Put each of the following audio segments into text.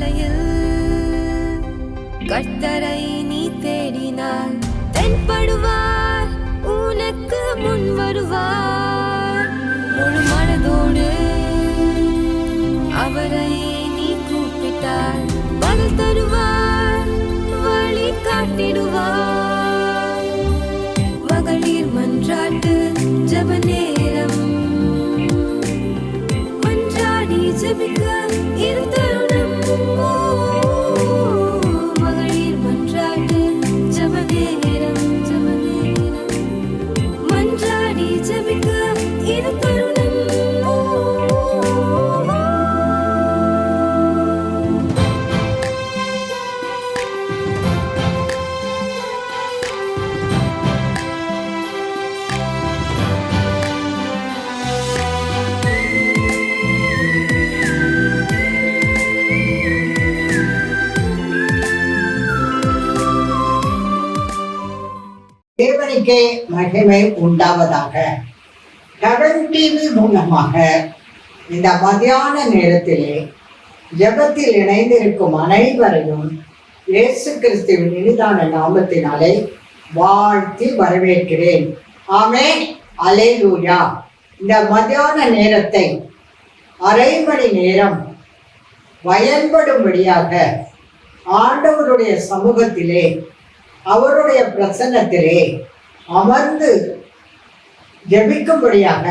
பாதையில் கர்த்தரை நீ தேடினார், தென்படுவார், உனக்கு முன் வருவார். முழு மனதோடு அவரை நீ கூப்பிட்டார், பதில் தருவார், வழி காட்டிடுவார். மகளிர் மன்றாட்டு ஜெப நேரம், மன்றாடி ஜெபிக்க இரு தருணம். மகளிர் மன்றாட்டு ஜெப நேரம், மன்றாடி ஜெபிக்க இரு தருணம். தேவனுக்கே மகிமை உண்டாவதாக. கடன் டிவி மூலமாக இந்த மத்தியான நேரத்திலே ஜெபத்தில் இணைந்திருக்கும் அனைவரையும் இயேசு கிறிஸ்துவின் இனிதான நாமத்தினாலே வாழ்த்தி வரவேற்கிறேன். ஆமென், அல்லேலூயா. இந்த மத்தியான நேரத்தை அரை மணி நேரம் பயன்படும்படியாக ஆண்டவருடைய சமூகத்திலே, அவருடைய பிரசன்னத்திலே அமர்ந்து ஜெபிக்கும்படியாக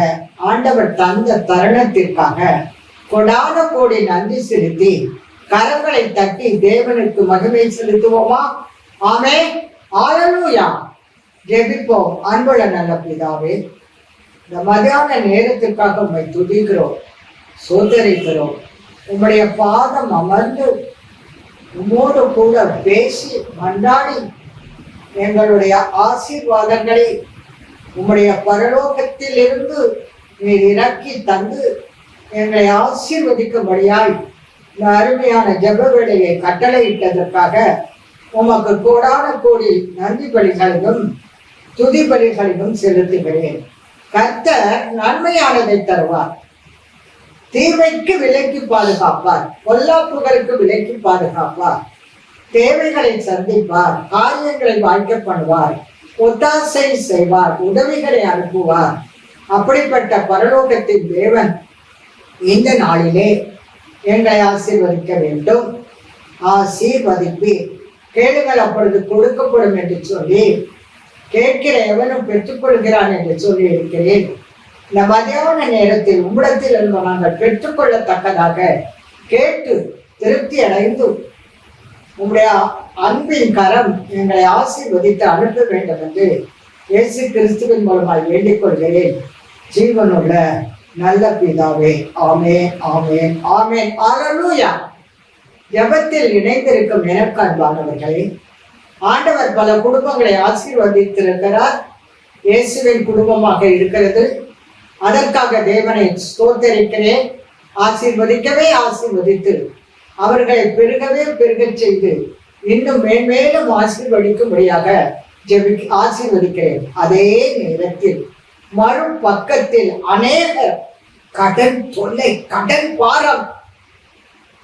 ஆண்டவர் தந்த தருணத்திற்காக கொடான கோடி நன்றி செலுத்தி கரங்களை தட்டி தேவனுக்கு மகிமை செலுத்துவோமா? ஆமென், அல்லேலூயா. ஜெபிப்போம். அன்புள்ள நல்ல பிதாவே, இந்த மதியான நேரத்திற்காக உம்மை துதிக்கிறோம், சோதரிக்கிறோம். உம்முடைய பாதம் அமர்ந்து உம்மோடு கூட பேசி மன்றாடி எங்களுடைய ஆசீர்வாதங்களை உம்முடைய பரலோகத்தில் இருந்து நீர் இறக்கி தந்து எங்களை ஆசீர்வதிக்கும்படியாய் இந்த அருமையான ஜெப வேளையை கட்டளையிட்டதற்காக உமக்கு கோடான கோடி நன்றி பலிகளையும் துதி பலிகளையும் செலுத்துகிறேன். கர்த்தர் நன்மையானதை தருவார், தீமைக்கு விலக்கி பாதுகாப்பார், பொல்லாப்புகளுக்கு விலக்கி பாதுகாப்பார், தேவைகளை சந்திப்பார், காரியங்களை வாய்க்க பண்ணுவார், ஒத்தாசை செய்வார், உதவிகளை அனுப்புவார். அப்படிப்பட்ட பரலோகத்தின் தேவன் இந்த நாளிலே எங்களை ஆசீர்வதிக்க வேண்டும். ஆசீர்வதிப்பி கேளுங்கள் அப்பொழுது கொடுக்கப்படும் என்று சொல்லி, கேட்கிற எவனும் பெற்றுக்கொள்கிறான் என்று சொல்லி இருக்கிறேன். இந்த மதியான நேரத்தில் உம்மிடத்தில் இருந்து நாங்கள் பெற்றுக்கொள்ளத்தக்கதாக கேட்டு திருப்தி அடைந்து உம்முடைய அன்பின் கரம் எங்களை ஆசீர்வதித்து அனுப்ப வேண்டும் என்று இயேசு கிறிஸ்துவின் மூலமாய் வேண்டிக் கொள்கிறேன். ஜீவனுள்ள நல்ல பிதாவே, ஆமென், ஆமென், ஆமென், அல்லேலூயா. ஜெபத்தில் இணைந்திருக்கும் எனக்கு அன்பானவர்களே, ஆண்டவர் பல குடும்பங்களை ஆசீர்வதித்திருக்கிறார். இயேசுவின் குடும்பமாக இருக்கிறது. அதற்காக தேவனை ஸ்தோத்தரிக்கிறேன். ஆசீர்வதிக்கவே ஆசீர்வதித்து அவர்களை பெருகவே பெருகச் செய்து இன்னும் மேன்மேலும் ஆசீர்வதிக்கும்படியாக ஆசீர்வதிக்கிறேன். அதே நேரத்தில் மறுபக்கத்தில் அநேகர் கடன் தொல்லை, கடன் பாரம்,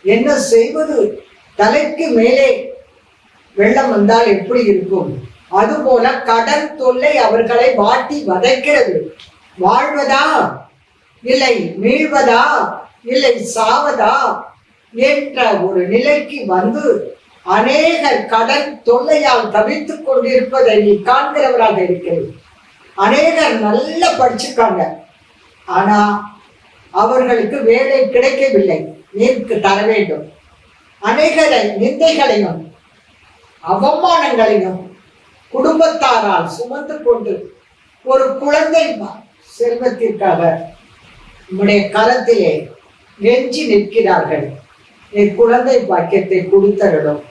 என்ன செய்வது, தலைக்கு மேலே வெள்ளம் வந்தால் எப்படி இருக்கும், அதுபோல கடன் தொல்லை அவர்களை வாட்டி வதைக்கிறது. வாழ்வதா இல்லை மீழ்வதா இல்லை சாவதா என்ற ஒரு நிலைக்கு வந்து அநேகர் கடன் தொல்லையால் தவித்துக் கொண்டிருப்பதை நீ காண்கிறவராக இருக்கிறது. அநேகர் நல்லா படிச்சுக்காங்க, ஆனா அவர்களுக்கு வேலை கிடைக்கவில்லை, நீருக்கு தர வேண்டும். அநேகரை நிந்தைகளையும் அவமானங்களையும் குடும்பத்தாரால் சுமந்து கொண்டு ஒரு குழந்தை செல்வத்திற்காக உம்முடைய கரத்திலே நெஞ்சி நிற்கிறார்கள். நீ குழந்தை பாக்கியத்தை கொடுத்தரணும்.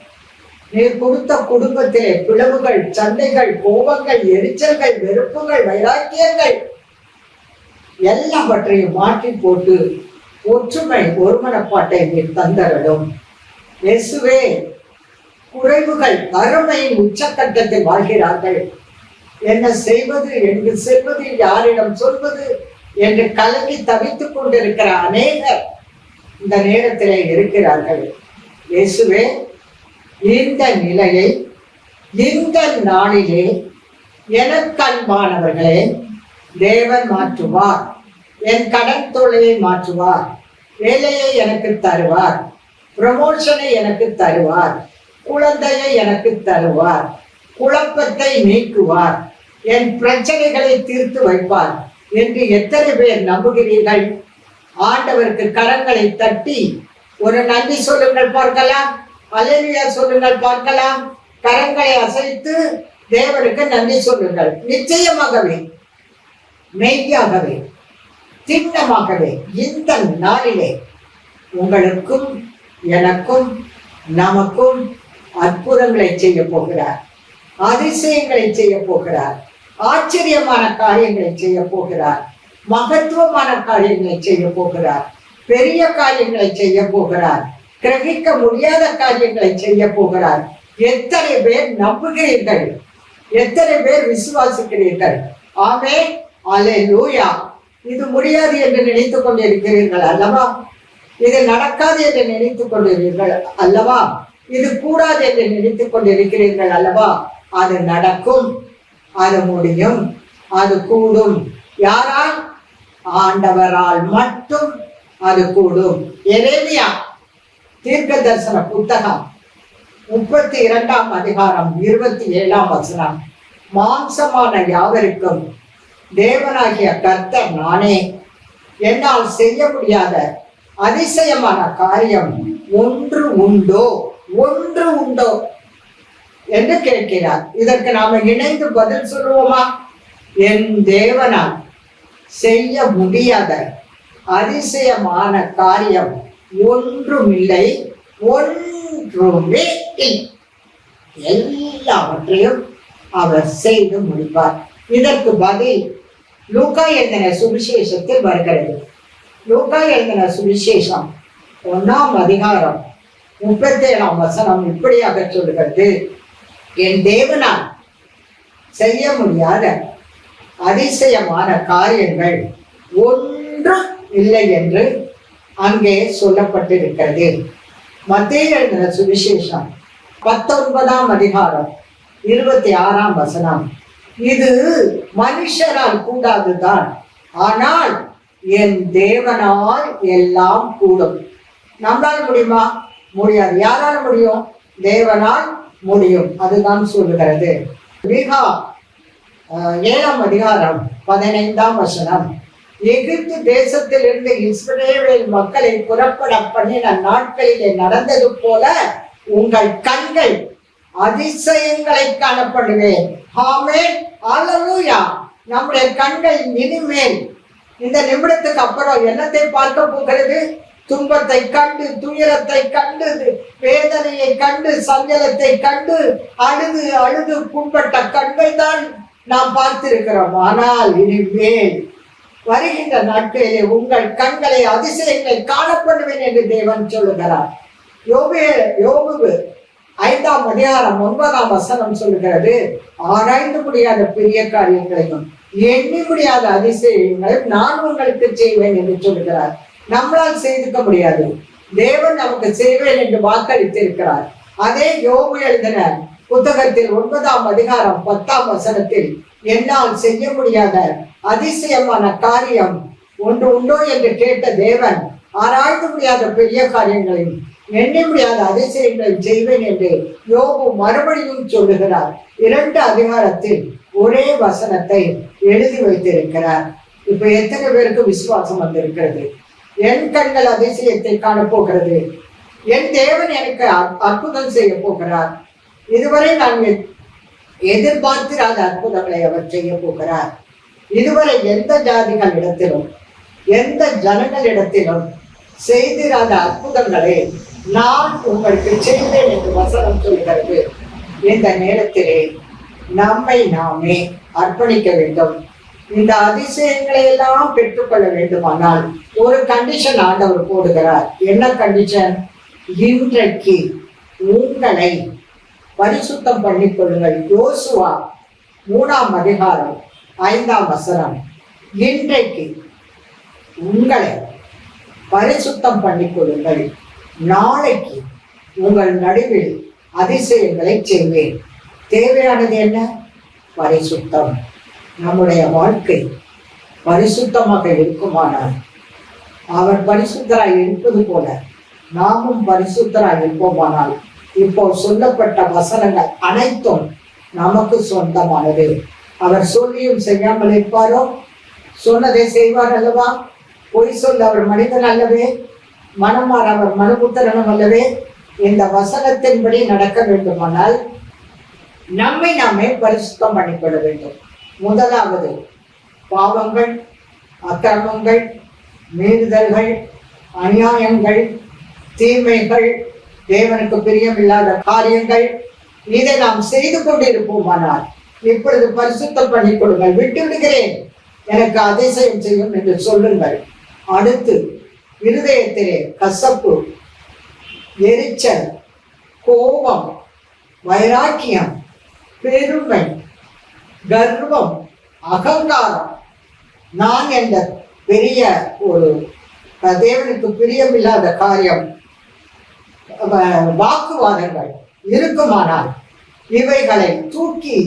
நீ கொடுத்த குடும்பத்திலே பிளவுகள், சண்டைகள், கோபங்கள், எரிச்சல்கள், வெறுப்புகள், வைராக்கியங்கள் எல்லாவற்றையும் மாற்றி போட்டு ஒற்றுமை, ஒருமனப்பாட்டை நீ தந்தரணும். இயேசுவே, குறைவுகள், வறுமையின் உச்சக்கட்டத்தில் வாழ்கிறார்கள். என்ன செய்வது, எங்கு செல்வது, யாரிடம் சொல்வது என்று கலங்கி தவித்துக் கொண்டிருக்கிற அநேகர் இந்த நேரத்திலே இருக்கிறார்கள். இயேசுவே, இந்த நிலையை இந்த நாளிலே எனக்கு அன்பானவர்களே தேவன் மாற்றுவார். என் கடன் தொல்லையை மாற்றுவார். வேலையை எனக்கு தருவார். ப்ரமோஷனை எனக்கு தருவார். குழந்தையை எனக்கு தருவார். குழப்பத்தை நீக்குவார். என் பிரச்சனைகளை தீர்த்து வைப்பார் என்று எத்தனை பேர் நம்புகிறீர்கள்? ஆண்டவருக்கு கரங்களை தட்டி ஒரு நன்றி சொல்லுங்கள் பார்க்கலாம். அல்லேலூயா சொல்லுங்கள் பார்க்கலாம். கரங்களை அசைத்து தேவனுக்கு நன்றி சொல்லுங்கள். நிச்சயமாகவே, மெய்யாகவே, திண்ணமாகவே இந்த நாளிலே உங்களுக்கும் எனக்கும் நமக்கும் அற்புதங்களை செய்ய போகிறார். அதிசயங்களை செய்ய போகிறார். ஆச்சரியமான காரியங்களை செய்ய போகிறார். மகத்துவமான காரியங்களை செய்ய போகிறார். பெரிய காரியங்களை செய்ய போகிறார். கிரகிக்க முடியாத காரியங்களை செய்ய போகிறார். எத்தனை பேர் நம்புகிறீர்கள்? எத்தனை பேர் விசுவாசிக்கிறீர்கள்? ஆமென், அல்லேலூயா. இது முடியாது என்று நினைத்துக் கொண்டிருக்கிறீர்கள் அல்லவா? இது நடக்காது என்று நினைத்துக் கொண்டிருக்கிறீர்கள் அல்லவா? இது கூடாது என்று நினைத்துக் கொண்டிருக்கிறீர்கள் அல்லவா? அது நடக்கும், அது முடியும், அது கூடும். யாரால்? ஆண்டவரால் மட்டும் அது கூடும். எரேமியா தீர்க்க தரிசன புத்தகம் 32ஆம் அதிகாரம் 27ஆம் வசனம். மாம்சமான யாவருக்கும் தேவனாகிய கர்த்தர் நானே. என்னால் செய்ய முடியாத அதிசயமான காரியம் ஒன்று உண்டோ என்று கேட்கிறார். இதற்கு நாம இணைந்து பதில் சொல்லுவோமா? என் தேவனால் செய்ய முடியாத அதிசயமான காரியம் ஒன்றுமில்லை, ஒன்றுமே இல்லை. எல்லாவற்றையும் அவர் செய்து முடிப்பார். இதற்கு பதில் லூக்கா எழுதின சுவிசேஷத்தில் வருகிறது. லூக்கா எழுதின சுவிசேஷம் 1ஆம் அதிகாரம் 37ஆம் வசனம் இப்படியாக சொல்கிறது. என் தேவனால் செய்ய முடியாத அதிசயமான காரியங்கள் ஒன்றும் இல்லை என்று அங்கே சொல்லப்பட்டிருக்கிறது. மத்தேயு எழுதின சுவிசேஷம் 19ஆம் அதிகாரம் 26ஆம் வசனம். இது மனுஷரால் கூடாதுதான், ஆனால் என் தேவனால் எல்லாம் கூடும். நம்மளால் முடியுமா? முடியாது. யாரால் முடியும்? தேவனால் முடியும். அதுதான் சொல்லுகிறது. மீகா 7ஆம் அதிகாரம் 15ஆம் வசனம். எகிப்து தேசத்திலிருந்து இஸ்ரவேல் மக்களை புறப்பட பண்ணின நாட்களிலே நடந்தது போல உங்கள் கண்கள் அதிசயங்களை காணப்படுவேன். ஆமென், அல்லேலூயா. நம்முடைய கண்கள் இனிமேல் இந்த நிமிடத்துக்கு அப்புறம் என்னத்தை பார்க்க போகிறது? துன்பத்தை கண்டு, துயரத்தை கண்டு, வேதனையை கண்டு, சஞ்சலத்தை கண்டு, அழுது அழுது புண்பட்ட கண்கள் தான் நாம் பார்த்திருக்கிறோம். ஆனால் இனிமேல் வருகின்ற நாட்களிலே உங்கள் கண்களை அதிசயங்களை காணப்படுவேன் என்று தேவன் சொல்லுகிறார். யோபு 5ஆம் அதிகாரம் 9ஆம் வசனம் சொல்லுகிறது. ஆராய்ந்து முடியாத பெரிய காரியங்களையும் எண்ணி முடியாத அதிசயங்களையும் நான் உங்களுக்கு செய்வேன் என்று சொல்லுகிறார். நம்மளால் செய்துக்க முடியாது. தேவன் நமக்கு செய்வேன் என்று வாக்களித்திருக்கிறார். அதே யோபு எழுதின புத்தகத்தில் 9ஆம் அதிகாரம் 10ஆம் வசனத்தில் என்னால் செய்ய முடியாத அதிசயமான காரியம் ஒன்று உண்டோ என்று கேட்ட தேவன் ஆராய்ந்து முடியாத பெரிய காரியங்களையும் எண்ணி முடியாத அதிசயங்களை செய்வேன் என்று யோபு மறுபடியும் சொல்லுகிறார். 2 அதிகாரத்தில் ஒரே வசனத்தை எழுதி வைத்திருக்கிறார். இப்ப எத்தனை பேருக்கு விசுவாசம் வந்திருக்கிறது? என் கண்கள் அதிசயத்தை காணப்போகிறது. என் தேவன் எனக்கு அற்புதம் செய்ய போகிறார். இதுவரை நான் எதிர்பார்த்திராத அற்புதங்களை அவர் செய்ய போகிறார். இதுவரை எந்த ஜாதிகளிடத்திலும் எந்த ஜனங்களிடத்திலும் செய்திராத அற்புதங்களை நான் உங்களுக்கு செய்வேன் என்று வசனம் சொல்கிறது. இந்த நேரத்திலே நம்மை நாமே அர்ப்பணிக்க வேண்டும். இந்த அதிசயங்களை எல்லாம் பெற்றுக்கொள்ள வேண்டுமானால் ஒரு கண்டிஷன் ஆண்டவர் போடுகிறார். என்ன கண்டிஷன்? இன்றைக்கு உங்களை பரிசுத்தம் பண்ணிக் கொள்ளுங்கள். யோசுவா 3ஆம் அதிகாரம் 5ஆம் வசனம். இன்றைக்கு உங்களை பரிசுத்தம் பண்ணிக் கொள்ளுங்கள், நாளைக்கு உங்கள் நடுவில் அதிசயங்களை செய்வேன். தேவையானது என்ன? பரிசுத்தம். நம்முடைய வாழ்க்கை பரிசுத்தமாக இருக்குமானால், அவர் பரிசுத்தராய் இருப்பது போல நாமும் பரிசுத்தராய் இருப்போமானால், இப்போ சொல்லப்பட்ட வசனங்கள் அனைத்தும் நமக்கு சொந்தமானது. அவர் சொல்லியும் செய்யாமல் இருப்பாரோ? சொன்னதை செய்வார் அல்லவா? பொய் சொல்ல அவர் மனிதன் அல்லவே, மனமாற அவர் மனுபுத்திரனும் அல்லவே. இந்த வசனத்தின்படி நடக்க வேண்டுமானால் நம்மை நாமே பரிசுத்தம் பண்ணிக்கொள்ள வேண்டும். முதலாவது, பாவங்கள், அக்கிரமங்கள், மீறுதல்கள், அநியாயங்கள், தீமைகள், தேவனுக்கு பிரியமில்லாத காரியங்கள், இதை நாம் செய்து கொண்டிருப்போமானால் இப்பொழுது பரிசுத்தம் பண்ணிக் கொடுங்கள். விட்டு விடுகிறேன், எனக்கு அதிசயம் செய்யும் என்று சொல்லுங்கள். அடுத்து, இருதயத்திலே கசப்பு, எரிச்சல், கோபம், வைராக்கியம், பெருமை, கர்வம், அகங்காரம், நான் என்ற பெரிய ஒரு தேவனுக்கு பிரியமில்லாத காரியம், வாக்குவாதங்கள் இருக்குமானால் இவைகளை தூக்கி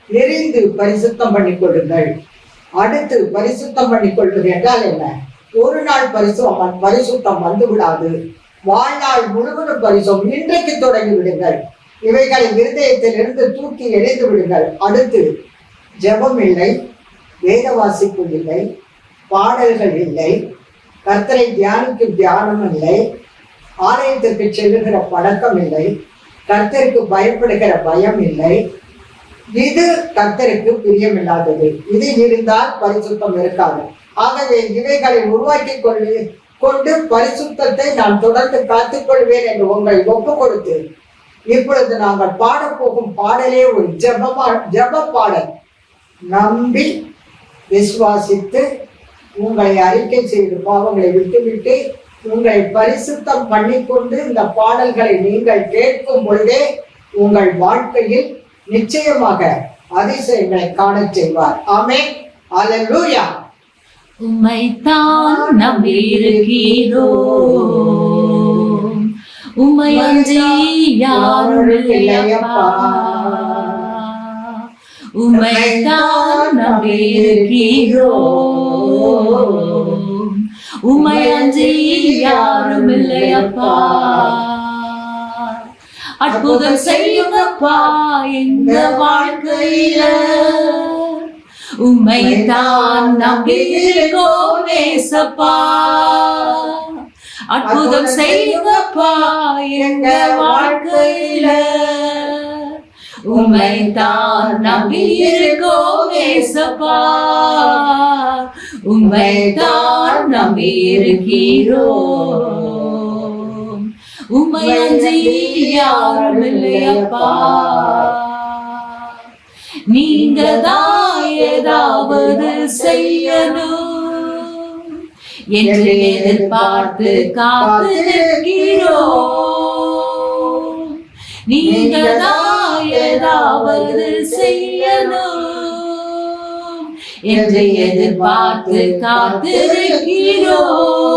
எரிந்து பரிசுத்தம் பண்ணிக் கொள்ளுங்கள். அடுத்து, பரிசுத்தம் பண்ணிக் கொள்வது என்றால் என்ன? ஒரு நாள் பரிசுத்தம் வந்து விடாது. வாழ்நாள் முழுவதும் பரிசுத்தம் இன்றைக்கு தொடங்கி விடுங்கள். இவைகளை இருதயத்திலிருந்து தூக்கி எறிந்து விடுங்கள். அடுத்து, ஜெபம் இல்லை, வேத வாசிப்பு இல்லை, பாடல்கள் இல்லை, கர்த்தரை தியானிக்கும் தியானம் இல்லை, ஆலயத்திற்கு செல்லுகிற பழக்கம் இல்லை, கர்த்தருக்கு பயப்படுகிற பயம் இல்லை. இது கர்த்தருக்கு பிரியமில்லாதது. இது இருந்தால் பரிசுத்தம் இருக்காது. ஆகவே இவைகளை உருவாக்கி கொண்டு பரிசுத்தத்தை நான் தொடர்ந்து காத்துக்கொள்வேன் என்று உங்களை ஒப்பு கொடுத்து, இப்பொழுது நாங்கள் பாடப்போகும் பாடலே ஒரு ஜெப பாடல். நம்பி விசுவாசித்து உங்களை அறிக்கை செய்து பாவங்களை விட்டுவிட்டு உங்களை பரிசுத்தம் பண்ணிக்கொண்டு இந்த பாடல்களை நீங்கள் கேட்கும் பொழுதே உங்கள் வாழ்க்கையில் நிச்சயமாக அதிசயங்களை காணச் செய்வார். ஆமென். அல்லேலூயா. உம்மைத்தான் நம்பியிருக்கிறோம், உம்மை அன்றி யாரும் இல்லையப்பா. உம்மைத்தான் நம்பியிருக்கிறோம், உம்மை அன்றி யாரும் இல்லையப்பா. அற்புதம் செய்யுங்கப்பா எங்க வாழ்க்கையில, உம்மைத்தான் நம்பியிருக்கோம் ஏசப்பா. அற்புதம் செய்யுங்கப்பா எங்க வாழ்க்கையில, உம்மைத்தான் நம்பியிருக்கோம் ஏசப்பா. உம்மைத்தான் நம்பியிருக்கிறோம், உம்மை அன்றி யாரும் இல்லையப்பா. நீங்க தான் ஏதாவது செய்யணும் என்று எதிர்பார்த்து காத்து நிற்கிறோம். நீங்க தான் ஏதாவது செய்யணும் என்று எதிர்பார்த்து காத்து நிற்கிறோம்.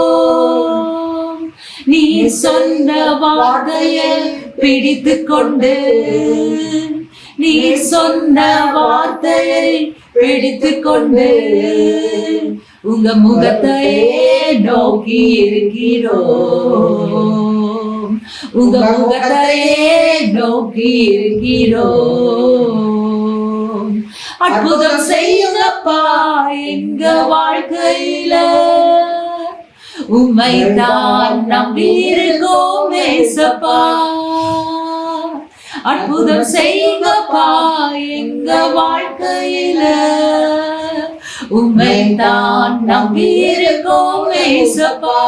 நீ சொன்ன வார்த்தையை பிடித்து கொண்டு, நீ சொன்ன வார்த்தையை பிடித்து கொண்டு உங்க முகத்தையே நோக்கி இருக்கிறோம், உங்க முகத்தையே நோக்கி இருக்கிறோம். அற்புதம் செய்யுங்கப்பா எங்க வாழ்க்கையில, உம்மைத்தான் நம்பியிருக்கோம் ஏசப்பா. அற்புதம் செய்யுங்கப்பா எங்க வாழ்க்கையில, உம்மைத்தான் நம்பியிருக்கோம் ஏசப்பா.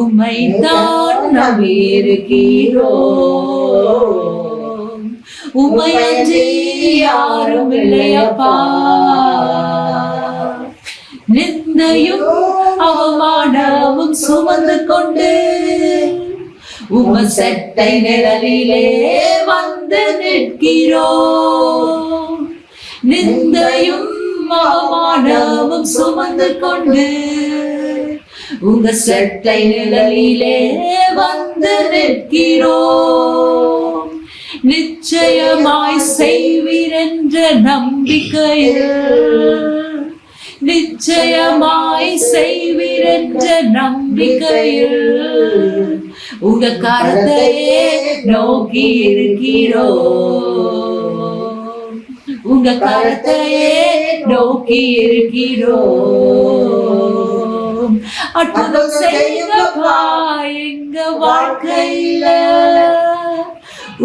உம்மைத்தான் நம்பியிருக்கிறோம், உம்மை அன்றி யாரும் இல்லையப்பா. நிந்தையும் அவமானமும் சுமந்து கொண்டு உம செட்டை நிழலிலே வந்து நிற்கிறோம். நிந்தையும் அவமானமும் சுமந்து கொண்டு உங்க செட்டை நிழலிலே வந்து நிற்கிறோம். நிச்சயமாய் செய்வீரென்ற நம்பிக்கையில், நிச்சயமாய் செய்வீரென்ற நம்பிக்கையில் உங்க கரத்தையே நோக்கி இருக்கிறோம். உங்க கரத்தையே நோக்கி இருக்கிறோம். அற்புதம் செய்யுங்கப்பா எங்க வாழ்க்கையில,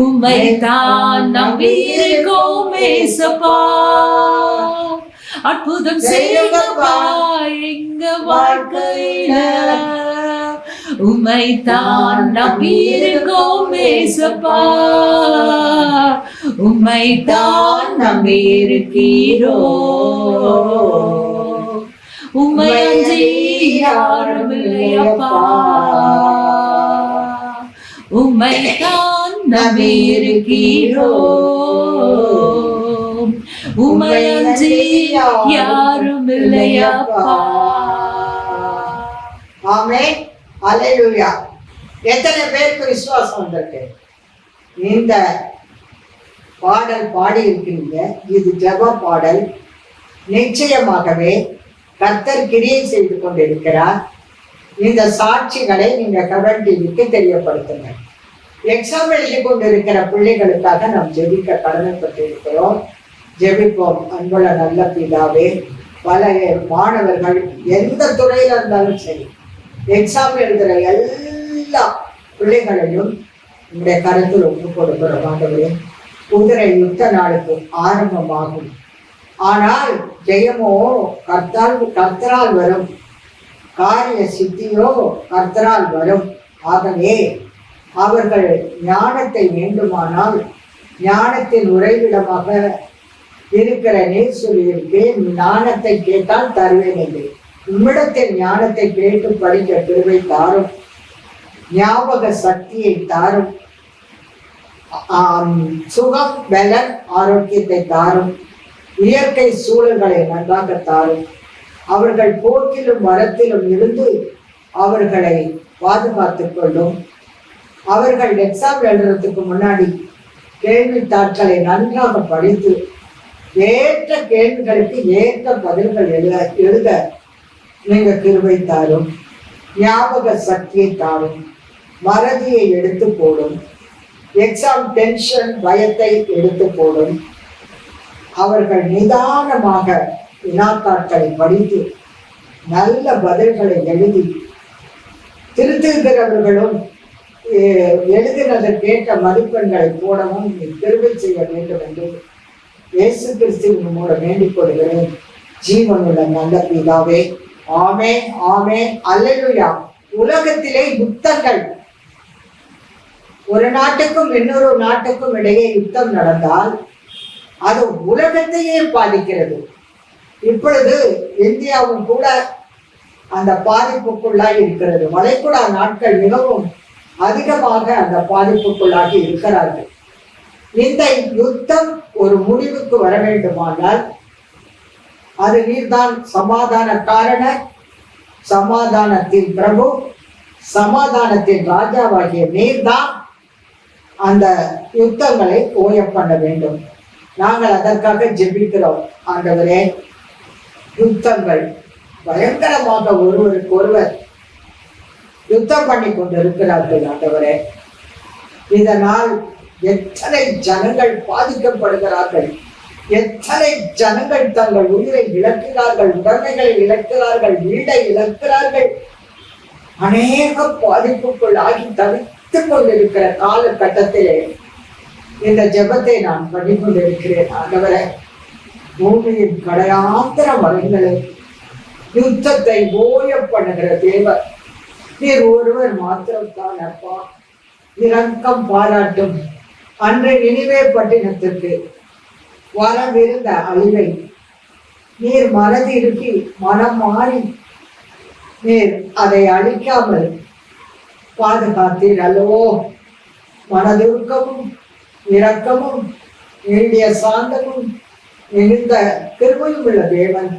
உம்மை தான் நம்பி இருக்கோம் ஏசப்பா. அற்புதம் செய்யுங்கப்பா எங்க வாழ்க்கையில, உம்மை தான் நம்பி இருக்கோம் ஏசப்பா. உம்மை தான் நம்பி இருக்கிறோம். உம்மை அன்றி யாரும் இல்லையப்பா. உம்மை தான் நம்பி இருக்கிறோம். உம்மை அன்றி யாரும் இல்லையப்பா. ஆமென். அல்லேலூயா. எத்தனை பேருக்கு விசுவாசம் வந்திருக்கு? இந்த பாடல் பாடி இருக்கிறீங்க. இது ஜெப பாடல். நிச்சயமாகவே கர்த்தர் கிரியை செய்து கொண்டிருக்கிறார். இந்த சாட்சிகளை நீங்க கவர்ன் டிவிக்கு தெரியப்படுத்துங்க. எக்ஸாம் எழுதி கொண்டிருக்கிற பிள்ளைகளுக்காக நாம் ஜெபிக்க கடமைப்பட்டிருக்கிறோம். ஜெபிப்போம். அன்புள்ள நல்ல பிதாவே, பல மாணவர்கள் எந்த துறையில இருந்தாலும் சரி, எக்ஸாம் எழுதுகிற எல்லா பிள்ளைகளையும் உங்களுடைய கருத்தில் ஒப்பு கொடுக்கிறோம். ஆண்டவரே, குதிரை யுத்த நாளுக்கு ஆரம்பமாகும். ஆனால் ஜெயமோ கர்த்தரால் வரும், காரிய சித்தியோ கர்த்தரால் வரும். ஆகவே அவர்கள் ஞானத்தை வேண்டுமானால் ஞானத்தின் உறைவிடமாக இருக்கிற நீர் சொல்லியிருக்கேன், ஞானத்தை கேட்டால் தருவேன் என்று. உம்மிடத்தில் ஞானத்தை கேட்டு படிக்க பெருவை தாரும், ஞாபக சக்தியை தாரும், சுகம் பலன் ஆரோக்கியத்தை தாரும், இயற்கை சூழல்களை நன்றாக தாரும். அவர்கள் போக்கிலும் வரத்திலும் இருந்து அவர்களை பாதுகாத்துக் கொள்ளும். அவர்கள் எக்ஸாம் எழுதுறதுக்கு முன்னாடி கேள்வித்தாட்களை நன்றாக படித்து ஏற்ற கேள்விகளுக்கு ஏற்ற பதில்கள் எழுத நீங்க கிருபை தாரும், ஞாபக சக்தியை தாரும், மறதியை எடுத்து போடும், எக்ஸாம் டென்ஷன் பயத்தை எடுத்து போடும். அவர்கள் நிதானமாக வினாத்தாட்களை படித்து நல்ல பதில்களை எழுதி திருத்துகிறவர்களும் எழுதினதற்கேற்ற மதிப்பெண்களை போடவும் கிருபை செய்ய வேண்டும் என்று இயேசு கிறிஸ்துவின் மூலம் வேண்டிக் கொள்கிறேன். ஜீவனுள்ள நல்ல பிதாவே, ஆமென், ஆமென், அல்லேலூயா. உலகத்திலே யுத்தங்கள், ஒரு நாட்டுக்கும் இன்னொரு நாட்டுக்கும் இடையே யுத்தம் நடந்தால் அது உலகத்தையே பாதிக்கிறது. இப்பொழுது இந்தியாவும் கூட அந்த பாதிப்புக்குள்ளாகி இருக்கிறது. வளைகுடா நாட்கள் மிகவும் அதிகமாக அந்த பாதிப்புக்குள்ளாகி இருக்கிறார்கள். இந்த யுத்தம் ஒரு முடிவுக்கு வர வேண்டுமானால் அது நீர்தான் சமாதான காரணர், சமாதானத்தின் பிரபு, சமாதானத்தின் ராஜாவாகிய நீர்தான் அந்த யுத்தங்களை ஓய பண்ண வேண்டும். நாங்கள் அதற்காக ஜெபிக்கிறோம். ஆண்டவரே, யுத்தங்கள் பயங்கரமாக ஒருவருக்கு ஒருவர் யுத்தம் பண்ணி கொண்டிருக்கிறார்கள். ஆண்டவரே, இதனால் எத்தனை ஜனங்கள் பாதிக்கப்படுகிறார்கள், எத்தனை ஜனங்கள் தங்கள் உயிரை இழக்கிறார்கள், உடைமைகளை இழக்கிறார்கள், வீடை இழக்கிறார்கள். அநேக பாதிப்புக்குள் ஆகி தவித்துக் கொண்டிருக்கிற காலகட்டத்திலே இந்த ஜெபத்தை நான் பண்ணி கொண்டிருக்கிறேன். ஆண்டவரே, பூமியின் கடையாந்திர மரங்களில் யுத்தத்தை ஓய பண்ணுகிற தேவர் நீர் ஒருவர் மாத்திரம்தான் அப்பா. இரக்கம் பாராட்டும். அன்று நினிவே பட்டினத்திற்கு வரவிருந்த அழிவை நீர் மனதிருக்கி மனம் மாறி நீர் அதை அழிக்காமல் பாதுகாத்தீர் அல்லவோ. மனதுருக்கமும் இரக்கமும் நீடிய சாந்தமும் மிகுந்த கிருபையும் உள்ள தேவன்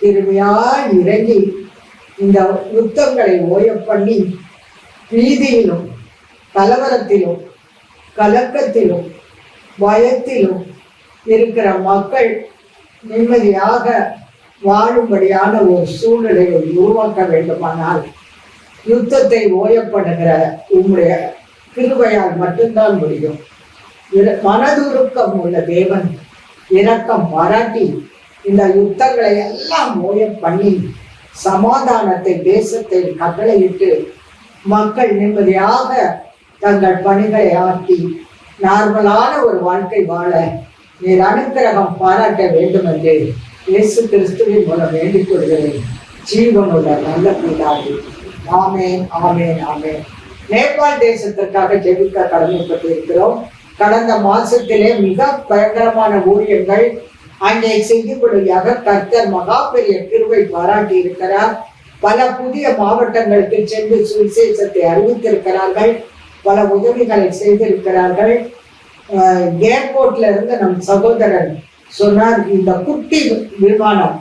கிருபையாய் இறங்கி இந்த யுத்தங்களை ஓய பண்ணி வீதியிலும் கலவரத்திலும் கலக்கத்திலும் பயத்திலும் இருக்கிற மக்கள் நிம்மதியாக வாழும்படியான ஒரு சூழ்நிலையை உருவாக்க வேண்டுமானால் யுத்தத்தை ஓயப்படுகிற உங்களுடைய கிருபையால் மட்டும்தான் முடியும். மனதுருக்கம் உள்ள தேவன் இரக்கம் பாராட்டி இந்த யுத்தங்களை எல்லாம் ஓய பண்ணி சமாதானத்தை தேசத்தை கட்டளையிட்டு மக்கள் நிம்மதியாக தங்கள் பணிகளை ஆற்றி நார்மலான ஒரு வாழ்க்கை வாழ நீர் அனுக்கிரகம் பாராட்ட வேண்டும் என்று இயேசு கிறிஸ்துவின் மூலம் வேண்டிக் கொள்கிறேன். ஜீவனுள்ள நல்ல பிதாவே. ஆமேன், ஆமேன், ஆமேன். நேபாள் தேசத்திற்காக ஜெபிக்க கடமைப்பட்டிருக்கிறோம். கடந்த மாசத்திலே மிக பயங்கரமான ஊழியர்கள் அங்கே செய்யும்படியாக கர்த்தர் மகா பெரிய கிருபை பாராட்டி இருக்கிறார். பல புதிய மாவட்டங்களுக்கு சென்று சுவிசேஷத்தை அறிவித்திருக்கிறார்கள். பல உதவிகளை செய்திருக்கிறார்கள். ஏர்போர்ட்ல இருந்து நம் சகோதரன் சொன்னார், இந்த குட்டி விமானம்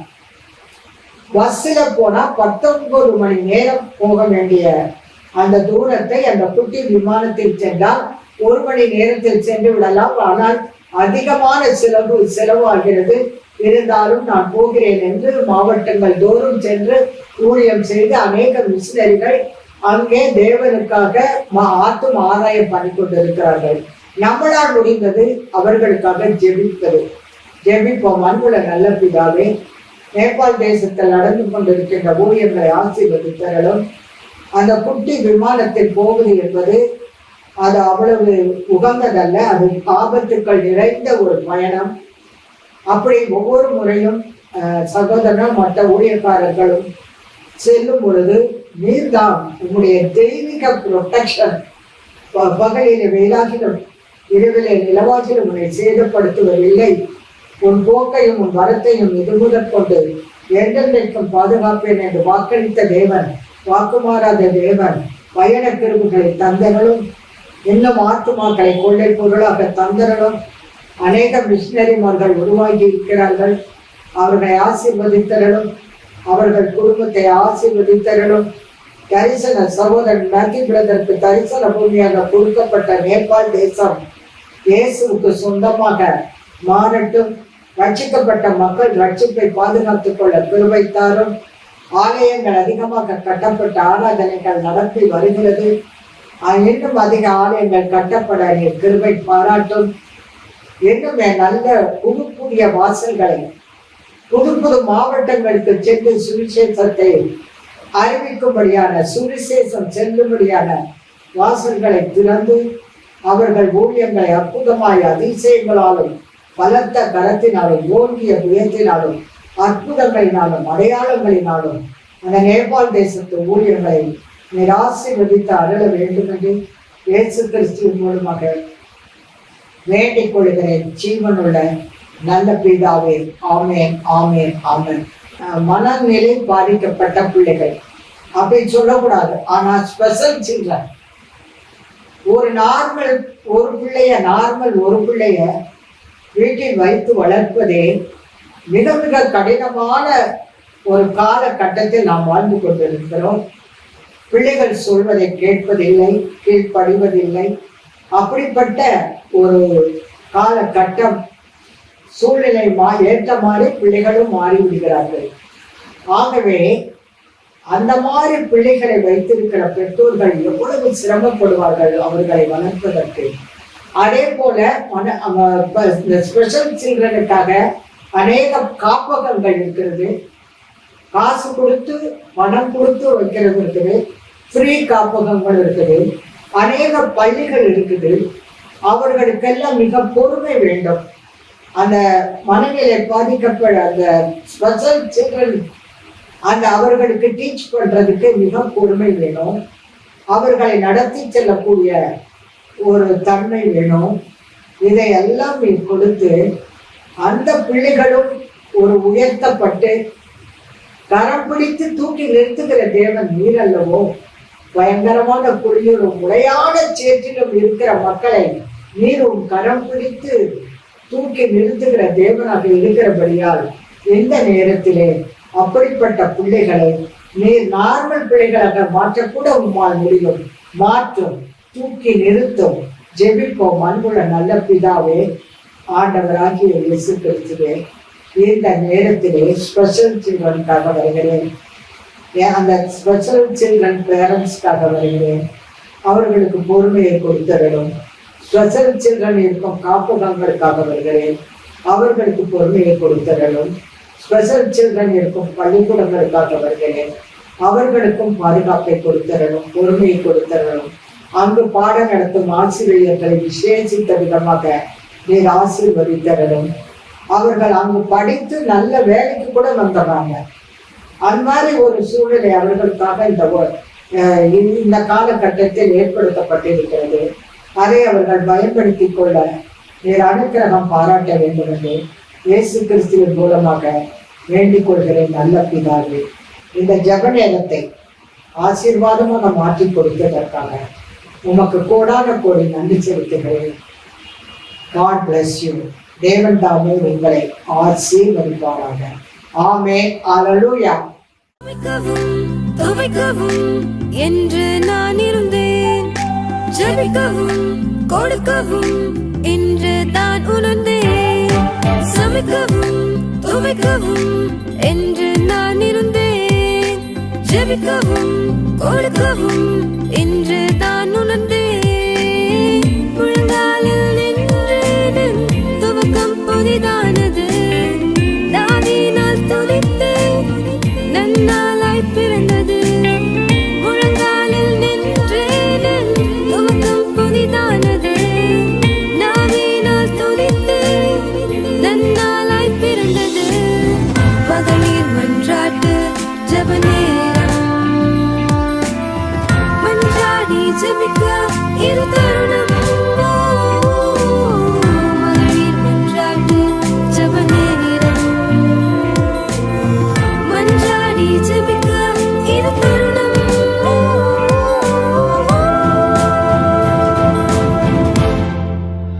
பஸ்ல போனா 19 மணி நேரம் போக வேண்டிய அந்த தூரத்தை அந்த குட்டி விமானத்தில் சென்றால் 1 மணி நேரத்தில் சென்று விடலாம். ஆனால் அதிகமான செலவு ஆகிறது. இருந்தாலும் நான் போகிறேன் என்று மாவட்டங்கள் தோறும் சென்று ஊழியம் செய்து அநேக மிஷினரிகள் அங்கே தேவனுக்காக ஆத்தும் ஆதாயம் பண்ணி கொண்டிருக்கிறார்கள். நம்மளால் முடிந்தது அவர்களுக்காக ஜெபிப்பது. ஜெபிப்போம். அன்புள்ள நல்ல பிதாவே, நேபாள் தேசத்தில் நடந்து கொண்டிருக்கின்ற ஊழியர்களை ஆசீர்வதித்தரலும். அந்த குட்டி விமானத்தில் போவது என்பது அது அவ்வளவு உகந்ததல்ல. அது ஆபத்துக்கள் நிறைந்த ஒரு பயணம். அப்படி ஒவ்வொரு முறையும் சகோதரனும் மற்ற ஊழியக்காரர்களும் செல்லும் பொழுது நீர்தான் உங்களுடைய தெய்வீக புரொட்டெக்ஷன் பகலிலே வெயிலாகிலும் இரவிலே நிலவாகிலும் உன்னை சேதப்படுத்துவதில்லை. உன் போக்கையும் உன் வரத்தையும் இது முதற்கொண்டு என்றென்றைக்கும் பாதுகாப்பேன் என்று வாக்களித்த தேவன், வாக்குமாறாத தேவன், பயண கிருபைகளை தந்தரலும், இன்னும் ஆத்துமாக்களை கொள்ளை பொருளாக தந்தரலும். அநேக மிஷினரிமார்கள் உருவாகி இருக்கிறார்கள். அவர்களை ஆசீர்வதித்தரலும், அவர்கள் குடும்பத்தை ஆசீர்வதித்தரலும். தரிசன சகோதரன் மேத்யூ பிரதருக்கு தரிசன பூமியாக கொடுக்கப்பட்ட நேபாள் தேசம் இயேசுவுக்கு சொந்தமாக மாறட்டும். ரட்சிக்கப்பட்ட மக்கள் ரட்சிப்பை பாதுகாத்துக் கொள்ள கிருபைத்தாரும். ஆலயங்கள் அதிகமாக கட்டப்பட்ட ஆராதனைகள் நடத்தி வருகிறது. இன்னும் அதிக ஆலயங்கள் கட்டப்பட கிருபை பாராட்டும். இன்னும் நல்ல புதிய வாசல்களை புது மாவட்டங்களுக்கு சென்று சுவிசேஷத்தை அறிவிக்கும்படியான சுவிசேஷம் செல்லும்படியான வாசல்களை திறந்து அவர்கள் ஊழியங்களை அற்புதமாய் அதிசயங்களாலும் பலத்த கரத்தினாலும் ஓங்கிய புயத்தினாலும் அற்புதங்களினாலும் அடையாளங்களினாலும் அந்த நேபாள் தேசத்து ஊழியர்களை நிராசீர்வதித்து அருள வேண்டும் என்று இயேசு கிறிஸ்துவின் மூலமாக வேண்டிக் கொள்கிறேன். ஜீவனுள்ள நல்ல பிதாவே. ஆமேன், ஆமேன், ஆமேன். மனநிலை பாதிக்கப்பட்ட பிள்ளைகள் அப்படி சொல்லக்கூடாது. ஆனா ஸ்பெஷல் சில்ட்ரன், ஒரு பிள்ளைய வீட்டில் வைத்து வளர்ப்பதே மிக மிக கடினமான ஒரு காலகட்டத்தில் நாம் வாழ்ந்து கொண்டிருக்கிறோம். பிள்ளைகள் சொல்வதை கேட்பதில்லை, கீழ்ப்படிவதில்லை. அப்படிப்பட்ட ஒரு காலகட்டம் சூழ்நிலை ஏற்ற மாதிரி பிள்ளைகளும் மாறிவிடுகிறார்கள். ஆகவே அந்த மாதிரி பிள்ளைகளை வைத்திருக்கிற பெற்றோர்கள் எவ்வளவு சிரமப்படுவார்கள் அவர்களை வளர்ப்பதற்கு. அதே போல ஸ்பெஷல் சில்ட்ரனுக்காக அநேக காப்பகங்கள் இருக்கிறது. காசு கொடுத்து பணம் கொடுத்து வைக்கிறது இருக்குது. ஃப்ரீ காப்பகங்கள் இருக்குது. அநேக பள்ளிகள் இருக்குது. அவர்களுக்கெல்லாம் மிக பொறுமை வேண்டும். அந்த மனநிலை பாதிக்கப்பட அந்த ஸ்பெஷல் சில்ட்ரன் அவர்களுக்கு டீச் பண்றதுக்கு மிக பொறுமை வேணும். அவர்களை நடத்தி செல்லக்கூடிய ஒரு தன்மை வேணும். இதையெல்லாம் கொடுத்து அந்த பிள்ளைகளும் ஒரு உயர்த்தப்பட்டு கரம் பிடித்து தூக்கி நிறுத்துகிற தேவன் நீர் அல்லவோ. பயங்கரமான குழியிலும் உளையான சேற்றிலும் இருக்கிற மக்களை நீர் உன் கரம் பிடித்து தூக்கி நிறுத்துகிற தேவனாக இருக்கிறபடியால் எந்த நேரத்திலே அப்படிப்பட்ட பிள்ளைகளை நீர் நார்மல் பிள்ளைகளாக மாற்றக்கூட உம்மால் முடியும். மாற்றும். தூக்கி நிறுத்தும். ஜெபிப்போம். அன்புள்ள நல்ல பிதாவே, ஆண்டவராகிய இயேசு கிறிஸ்துவே, இந்த நேரத்திலே ஸ்பெஷல் சில்ட்ரனுக்காக வருகிறேன். அந்த ஸ்பெஷல் சில்ட்ரன் பேரண்ட்ஸ்க்காக வருகிறேன். அவர்களுக்கு பொறுமையை கொடுத்தரணும். ஸ்பெஷல் சில்ட்ரன் இருக்கும் காப்பகங்களுக்காக வருகிறேன். அவர்களுக்கு பொறுமையை கொடுத்தரணும். ஸ்பெஷல் சில்ட்ரன் இருக்கும் பள்ளிக்கூடங்களுக்காக வருகிறேன். அவர்களுக்கும் பாதுகாப்பை கொடுத்தரணும், பொறுமையை கொடுத்தரணும். அங்கு பாடம் நடத்தும் ஆசிரியர்களை விசேஷித்த விதமாக நீர் ஆசீர்வதித்தரணும். அவர்கள் அங்கு படித்து நல்ல வேலைக்கு கூட வந்துடுறாங்க. அந்த மாதிரி ஒரு சூழ்நிலை அவர்களுக்காக இந்த காலகட்டத்தில் ஏற்படுத்தப்பட்டிருக்கிறது. அதை அவர்கள் பயன்படுத்திக் கொள்ள நீர் அனுக்கிரகம் பாராட்ட வேண்டும் என்று இயேசு கிறிஸ்துவின் மூலமாக வேண்டிக் கொள்கிறேன் நல்ல பிதாவே. இந்த ஜெப நேரத்தை ஆசீர்வாதமாக மாற்றி கொடுத்ததற்காக உமக்கு கோடான கோடி நன்றி செலுத்துகிறேன். God bless you. தேவன் தாமே உங்களை ஆசீர்வதிப்பாராக. ஆமென். அல்லேலூயா. துவைக்கவும் என்று நான் இருந்தேன். ஜெபிக்கவும் கொடுக்கவும் என்று தான் உணர்ந்தேன். சமைக்கவும் துவைக்கவும் என்று நான் இருந்தேன். ஜெபிக்கவும் கொடுக்கவும் என்று தான் உணர்ந்தேன்.